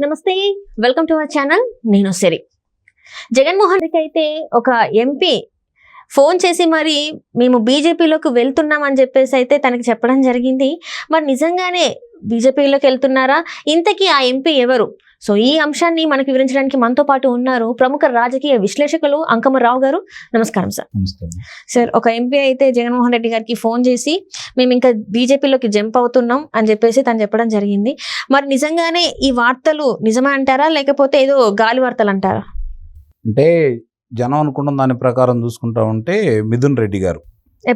నమస్తే, welcome to our channel. నేను సిరి. జగన్మోహన్ రెడ్డికి అయితే ఒక ఎంపీ ఫోన్ చేసి మరి మేము బీజేపీలోకి వెళ్తున్నామని చెప్పేసి అయితే తనకి చెప్పడం జరిగింది. మరి నిజంగానే బీజేపీలోకి వెళ్తున్నారా? ఇంతకీ ఆ ఎంపీ ఎవరు? సో ఈ అంశాన్ని మనకు వివరించడానికి మనతో పాటు ఉన్నారు ప్రముఖ రాజకీయ విశ్లేషకులు అంకమరావు గారు. నమస్కారం సార్. సార్, ఒక ఎంపీ అయితే జగన్మోహన్ రెడ్డి గారికి ఫోన్ చేసి మేము ఇంకా బీజేపీలోకి జంప్ అవుతున్నాం అని చెప్పేసి తను చెప్పడం జరిగింది. మరి నిజంగానే ఈ వార్తలు నిజమే అంటారా, లేకపోతే ఏదో గాలి వార్తలు అంటారా? అంటే జనం అనుకున్న దాని ప్రకారం చూసుకుంటా ఉంటే మిథున్ రెడ్డి గారు,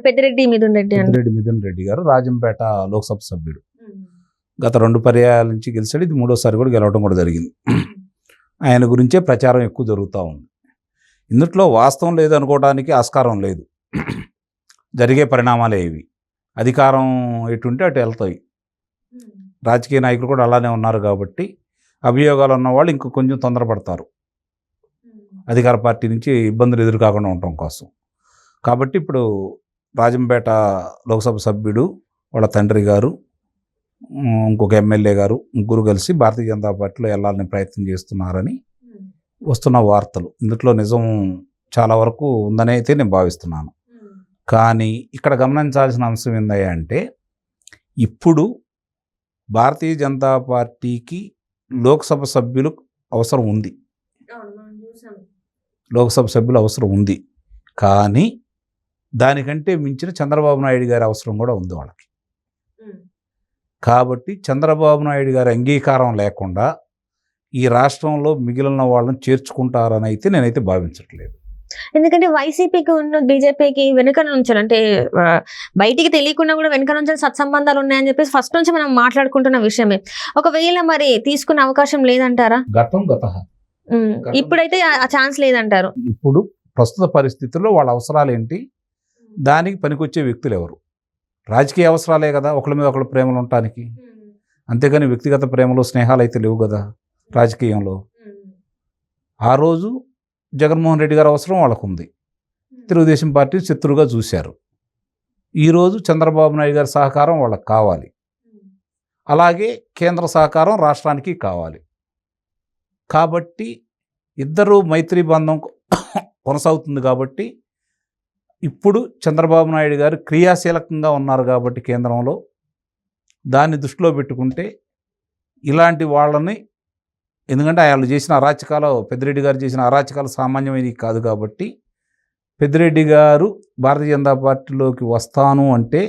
పెద్దిరెడ్డి మిథున్ రెడ్డి గారు రాజంపేట లోక్సభ సభ్యుడు. గత 2 పర్యాయాల నుంచి గెలిచాడు. ఇది 3వసారి కూడా గెలవడం కూడా జరిగింది. ఆయన గురించే ప్రచారం ఎక్కువ జరుగుతూ ఉంది. ఇందులో వాస్తవం లేదు అనుకోవడానికి ఆస్కారం లేదు. జరిగే పరిణామాలే ఇవి. అధికారం ఎటుంటే అటు వెళ్తాయి. రాజకీయ నాయకులు కూడా అలానే ఉన్నారు కాబట్టి అభియోగాలు ఉన్నవాళ్ళు ఇంక కొంచెం తొందరపడతారు అధికార పార్టీ నుంచి ఇబ్బందులు ఎదురు కాకుండా ఉండటం కోసం. కాబట్టి ఇప్పుడు రాజంపేట లోక్సభ సభ్యుడు, వాళ్ళ తండ్రి గారు, ఇంకొక ఎమ్మెల్యే గారు, ముగ్గురు కలిసి భారతీయ జనతా పార్టీలో వెళ్ళాలని ప్రయత్నం చేస్తున్నారని వస్తున్న వార్తలు. ఇందులో నిజం చాలా వరకు ఉందని అయితే నేను భావిస్తున్నాను. కానీ ఇక్కడ గమనించాల్సిన అంశం ఏందయ్యా అంటే, ఇప్పుడు భారతీయ జనతా పార్టీకి లోక్సభ సభ్యులు అవసరం ఉంది. లోక్సభ సభ్యులు అవసరం ఉంది. కానీ దానికంటే మించిన చంద్రబాబు నాయుడు గారి అవసరం కూడా ఉంది వాళ్ళకి. కాబట్టి చంద్రబాబు నాయుడు గారి అంగీకారం లేకుండా ఈ రాష్ట్రంలో మిగిలిన వాళ్ళని చేర్చుకుంటారని అయితే నేనైతే భావించట్లేదు. ఎందుకంటే వైసీపీకి ఉన్న బీజేపీకి వెనుక నుంచి, అంటే బయటికి తెలియకుండా కూడా వెనుక నుంచి సత్సంబంధాలు ఉన్నాయని చెప్పేసి ఫస్ట్ నుంచి మనం మాట్లాడుకుంటున్న విషయమే. ఒకవేళ మరి తీసుకునే అవకాశం లేదంటారా? ఇప్పుడైతే ఆ ఛాన్స్ లేదంటారు. ఇప్పుడు ప్రస్తుత పరిస్థితుల్లో వాళ్ళ అవసరాలు ఏంటి, దానికి పనికొచ్చే వ్యక్తులు ఎవరు? రాజకీయ అవసరాలే కదా ఒకళ్ళ మీద ఒకళ్ళ ప్రేమలు ఉండటానికి. అంతేగాని వ్యక్తిగత ప్రేమలు, స్నేహాలు అయితే లేవు కదా రాజకీయంలో. ఆ రోజు జగన్మోహన్ రెడ్డి గారి అవసరం వాళ్ళకు ఉంది. తెలుగుదేశం పార్టీ శత్రువుగా చూశారు. ఈరోజు చంద్రబాబు నాయుడు గారి సహకారం వాళ్ళకి కావాలి. అలాగే కేంద్ర సహకారం రాష్ట్రానికి కావాలి. కాబట్టి ఇద్దరు మైత్రి బంధం కొనసాగుతుంది. కాబట్టి ఇప్పుడు చంద్రబాబు నాయుడు గారు క్రియాశీలకంగా ఉన్నారు కాబట్టి కేంద్రంలో దాన్ని దృష్టిలో పెట్టుకుంటే ఇలాంటి వాళ్ళని, ఎందుకంటే వాళ్ళు చేసిన అరాచకాలు, పెద్దిరెడ్డి గారు చేసిన అరాచకాలు సామాన్యమైనవి కాదు. కాబట్టి పెద్దిరెడ్డి గారు భారతీయ జనతా పార్టీలోకి వస్తాను అంటే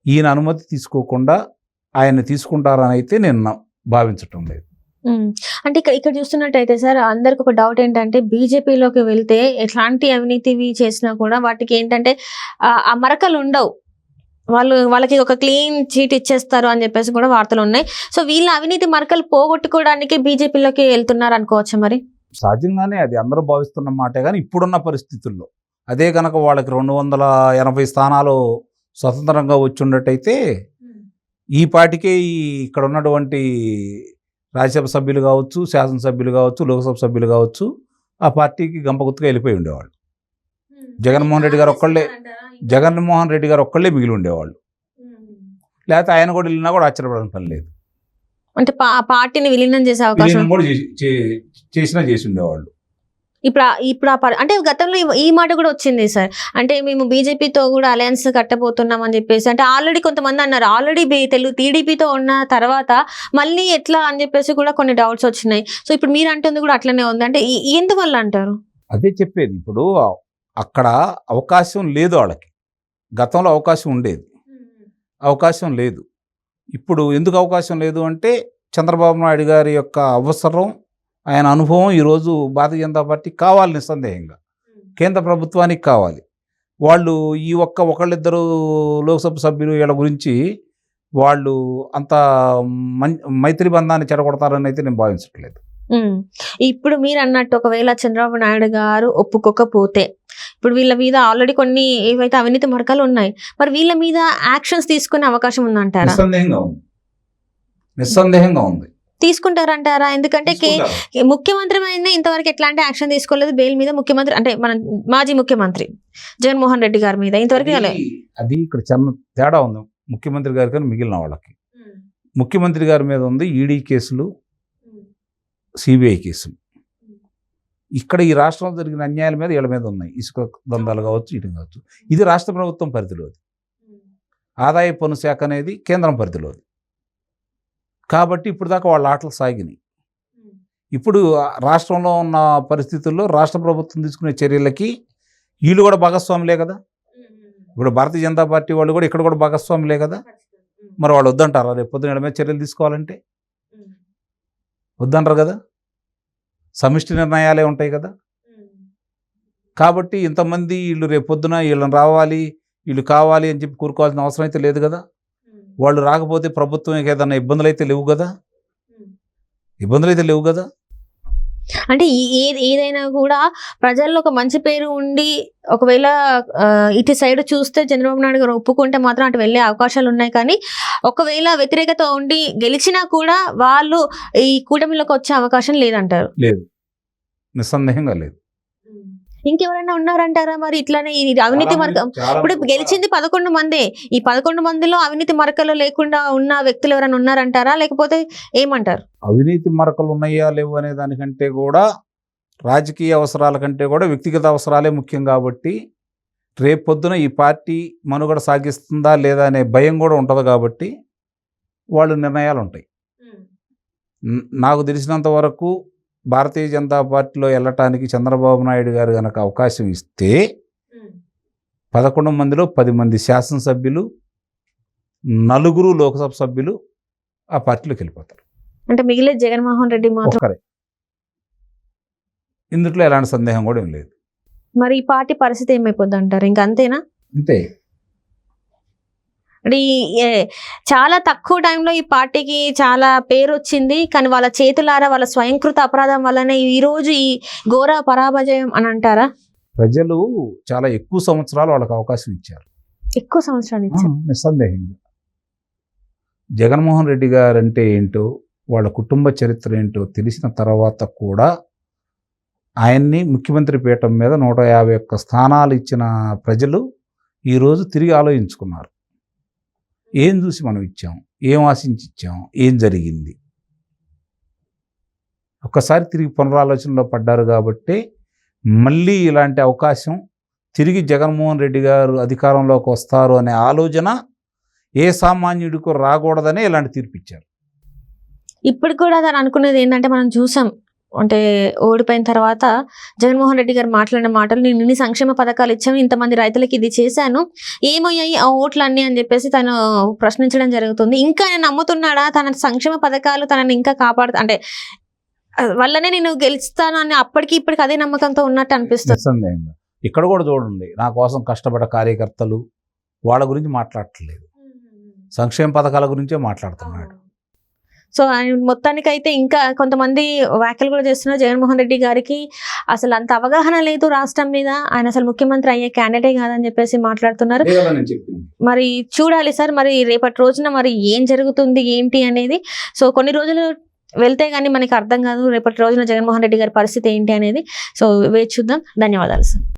ఈయన అనుమతి తీసుకోకుండా ఆయన్ని తీసుకుంటారని అయితే నేను భావించటం లేదు. అంటే ఇక్కడ చూస్తున్నట్టయితే సార్, అందరికి ఒక డౌట్ ఏంటంటే, బీజేపీలోకి వెళ్తే ఎట్లాంటి అవినీతివి చేసినా కూడా వాటికి ఏంటంటే ఆ మరకలు ఉండవు, వాళ్ళకి ఒక క్లీన్ చీట్ ఇచ్చేస్తారు అని చెప్పేసి కూడా వార్తలు ఉన్నాయి. సో వీళ్ళ అవినీతి మరకలు పోగొట్టుకోవడానికి బీజేపీలోకి వెళ్తున్నారు అనుకోవచ్చా? మరి సహజంగానే అది అందరూ భావిస్తున్న మాటే. కానీ ఇప్పుడున్న పరిస్థితుల్లో అదే కనుక వాళ్ళకి 280 స్థానాలు స్వతంత్రంగా వచ్చి ఉన్నట్టయితే ఈ పాటికే ఇక్కడ ఉన్నటువంటి రాజ్యసభ సభ్యులు కావచ్చు, శాసనసభ్యులు కావచ్చు, లోక్సభ సభ్యులు కావచ్చు, ఆ పార్టీకి గంపగుత్తుగా వెళ్ళిపోయి ఉండేవాళ్ళు. జగన్మోహన్ రెడ్డి గారు ఒక్కళ్ళే మిగిలి ఉండేవాళ్ళు. లేకపోతే ఆయన కూడా వెళ్ళినా కూడా ఆశ్చర్యపడని పని లేదు. అంటే పార్టీని విలీనం చేసే అవకాశం కూడా చేసి ఉండేవాళ్ళు. ఇప్పుడు అంటే గతంలో ఈ మాట కూడా వచ్చింది సార్, అంటే మేము బీజేపీతో కూడా అలయన్స్ కట్టబోతున్నాం అని చెప్పేసి. అంటే ఆల్రెడీ కొంతమంది అన్నారు, ఆల్రెడీ టీడీపీతో ఉన్న తర్వాత మళ్ళీ ఎట్లా అని చెప్పేసి కూడా కొన్ని డౌట్స్ వచ్చినాయి. సో ఇప్పుడు మీరు అంటుంది కూడా అట్లనే ఉంది. అంటే ఎందువల్ల అంటారు? అదే చెప్పేది. ఇప్పుడు అక్కడ అవకాశం లేదు వాళ్ళకి. గతంలో అవకాశం ఉండేది, అవకాశం లేదు. ఇప్పుడు ఎందుకు అవకాశం లేదు అంటే చంద్రబాబు నాయుడు గారి యొక్క అవసరం, ఆయన అనుభవం ఈరోజు భారతీయ జనతా పార్టీ కావాలి. నిస్సందేహంగా కేంద్ర ప్రభుత్వానికి కావాలి. వాళ్ళు ఈ ఒకళ్ళిద్దరు లోక్సభ సభ్యులు వీళ్ళ గురించి వాళ్ళు అంత మైత్రి బంధాన్ని చెడగొడతారని అయితే నేను భావించట్లేదు. ఇప్పుడు మీరు అన్నట్టు ఒకవేళ చంద్రబాబు నాయుడు గారు ఒప్పుకోకపోతే, ఇప్పుడు వీళ్ళ మీద ఆల్రెడీ కొన్ని ఏవైతే అవినీతి మరకలు ఉన్నాయి, మరి వీళ్ళ మీద యాక్షన్స్ తీసుకునే అవకాశం ఉందంటారా? నిస్సందేహంగా ఉంది. తీసుకుంటారంటారా? ఎందుకంటే ముఖ్యమంత్రి అయినా ఇంతవరకు ఎట్లాంటి యాక్షన్ తీసుకోలేదు బెయిల్ మీద. ముఖ్యమంత్రి అంటే మన మాజీ ముఖ్యమంత్రి జగన్మోహన్ రెడ్డి గారి మీద ఇంతవరకు అది ఇక్కడ చిన్న తేడా ఉంది ముఖ్యమంత్రి గారి కానీ మిగిలిన వాళ్ళకి. ముఖ్యమంత్రి గారి మీద ఉంది ఈడీ కేసులు, సిబిఐ కేసులు. ఇక్కడ ఈ రాష్ట్రంలో జరిగిన అన్యాయాల మీద వీళ్ళ మీద ఉన్నాయి. ఇసుక దందాలు కావచ్చు, ఇటు కావచ్చు. ఇది రాష్ట్ర ప్రభుత్వం పరిధిలోది. ఆదాయ పన్ను శాఖ అనేది కేంద్రం పరిధిలోది. కాబట్టి ఇప్పుడు దాకా వాళ్ళ ఆటలు సాగినాయి. ఇప్పుడు రాష్ట్రంలో ఉన్న పరిస్థితుల్లో రాష్ట్ర ప్రభుత్వం తీసుకునే చర్యలకి వీళ్ళు కూడా భాగస్వాములే కదా. ఇప్పుడు భారతీయ జనతా పార్టీ వాళ్ళు కూడా ఇక్కడ కూడా భాగస్వాములే కదా. మరి వాళ్ళు వద్దంటారా రేపు పొద్దున వీళ్ళ మీద చర్యలు తీసుకోవాలంటే? వద్దంటారు కదా. సమిష్టి నిర్ణయాలే ఉంటాయి కదా. కాబట్టి ఇంతమంది వీళ్ళు రేపు పొద్దున వీళ్ళని రావాలి, వీళ్ళు కావాలి అని చెప్పి కూరుకోవాల్సిన అవసరం అయితే లేదు కదా. వాళ్ళు రాకపోతే ప్రభుత్వం ఏదైనా ఇబ్బందులు అయితే లేవు కదా. ఇబ్బందులు అయితే లేవు కదా. అంటే ఏదైనా కూడా ప్రజల్లో ఒక మంచి పేరు ఉండి ఒకవేళ ఇటు సైడ్ చూస్తే చంద్రబాబు నాయుడు గారు ఒప్పుకుంటే మాత్రం అటు వెళ్ళే అవకాశాలు ఉన్నాయి. కానీ ఒకవేళ వ్యతిరేకత ఉండి గెలిచినా కూడా వాళ్ళు ఈ కూటమిలోకి వచ్చే అవకాశం లేదంటారు? లేదు, నిస్సందేహంగా లేదు. ఇంకెవరైనా ఉన్నారంటారా మరి ఇట్లానే ఈ అవినీతి మరక? ఇప్పుడు గెలిచింది 11 మందే. ఈ 11 మందిలో అవినీతి మరకలు లేకుండా ఉన్న వ్యక్తులు ఎవరైనా ఉన్నారంటారా, లేకపోతే ఏమంటారు? అవినీతి మరకలు ఉన్నాయా లేవు అనే దానికంటే కూడా రాజకీయ అవసరాల కంటే కూడా వ్యక్తిగత అవసరాలే ముఖ్యం. కాబట్టి రేపు పొద్దున ఈ పార్టీ మనుగడ సాగిస్తుందా లేదా అనే భయం కూడా ఉంటుంది. కాబట్టి వాళ్ళు నిర్ణయాలు ఉంటాయి. నాకు తెలిసినంత వరకు భారతీయ జనతా పార్టీలో వెళ్ళటానికి చంద్రబాబు నాయుడు గారు కనుక అవకాశం ఇస్తే 11 మందిలో 10 మంది శాసనసభ్యులు, 4 లోక్సభ సభ్యులు ఆ పార్టీలోకి వెళ్ళిపోతారు. అంటే మిగిలే జగన్మోహన్ రెడ్డి మాత్రం ఒక్కరే. ఇందులో ఎలాంటి సందేహం కూడా ఏం లేదు. మరి ఈ పార్టీ పరిస్థితి ఏమైపోద్ది అంటారు? ఇంకా అంతేనా? అంతే. అంటే చాలా తక్కువ టైంలో ఈ పార్టీకి చాలా పేరు వచ్చింది. కానీ వాళ్ళ చేతులారా వాళ్ళ స్వయంకృత అపరాధం వల్లనే ఈరోజు ఈ ఘోర పరాజయం అని అంటారా? ప్రజలు చాలా ఎక్కువ సంవత్సరాలు వాళ్ళకి అవకాశం ఇచ్చారు. ఎక్కువ సంవత్సరాలు ఇచ్చారు. నిస్సందేహంగా జగన్మోహన్ రెడ్డి గారు అంటే ఏంటో, వాళ్ళ కుటుంబ చరిత్ర ఏంటో తెలిసిన తర్వాత కూడా ఆయన్ని ముఖ్యమంత్రి పీఠం మీద 151 స్థానాలు ఇచ్చిన ప్రజలు ఈరోజు తిరిగి ఆలోచించుకున్నారు. ఏం చూసి మనం ఇచ్చాం, ఏం ఆశించి ఇచ్చాం, ఏం జరిగింది, ఒక్కసారి తిరిగి పునరాలోచనలో పడ్డారు. కాబట్టి మళ్ళీ ఇలాంటి అవకాశం తిరిగి జగన్మోహన్ రెడ్డి గారు అధికారంలోకి వస్తారు అనే ఆలోచన ఏ సామాన్యుడికి రాకూడదనే ఇలాంటి తీర్పు ఇచ్చారు. ఇప్పుడు కూడా దాన్ని అనుకునేది ఏంటంటే, మనం చూసాం అంటే ఓడిపోయిన తర్వాత జగన్మోహన్ రెడ్డి గారు మాట్లాడిన మాటలు, నేను ఇన్ని సంక్షేమ పథకాలు ఇచ్చాను, ఇంతమంది రైతులకి ఇది చేశాను, ఏమయ్యాయి ఆ ఓట్లన్నీ అని చెప్పేసి తను ప్రశ్నించడం జరుగుతుంది. ఇంకా ఆయన నమ్ముతున్నాడా తన సంక్షేమ పథకాలు తనని ఇంకా అంటే వల్లనే నేను గెలుస్తాను అని అప్పటికి ఇప్పటికి అదే నమ్మకంతో ఉన్నట్టు అనిపిస్తుంది. ఇక్కడ కూడా చూడండి, నా కోసం కష్టపడ్డ కార్యకర్తలు వాళ్ళ గురించి మాట్లాడట్లేదు, సంక్షేమ పథకాల గురించే మాట్లాడుతున్నాడు. సో ఆయన మొత్తానికైతే ఇంకా కొంతమంది వ్యాఖ్యలు కూడా చేస్తున్నారు. జగన్మోహన్ రెడ్డి గారికి అసలు అంత అవగాహన లేదు రాష్ట్రం మీద, ఆయన అసలు ముఖ్యమంత్రి అయ్యే క్యాండిడేట్ కాదని చెప్పేసి మాట్లాడుతున్నారు. మరి చూడాలి సార్, మరి రేపటి రోజున మరి ఏం జరుగుతుంది ఏంటి అనేది. సో కొన్ని రోజులు వెళ్తే కానీ మనకి అర్థం కాదు రేపటి రోజున జగన్మోహన్ రెడ్డి గారి పరిస్థితి ఏంటి అనేది. సో వేచి చూద్దాం. ధన్యవాదాలు సార్.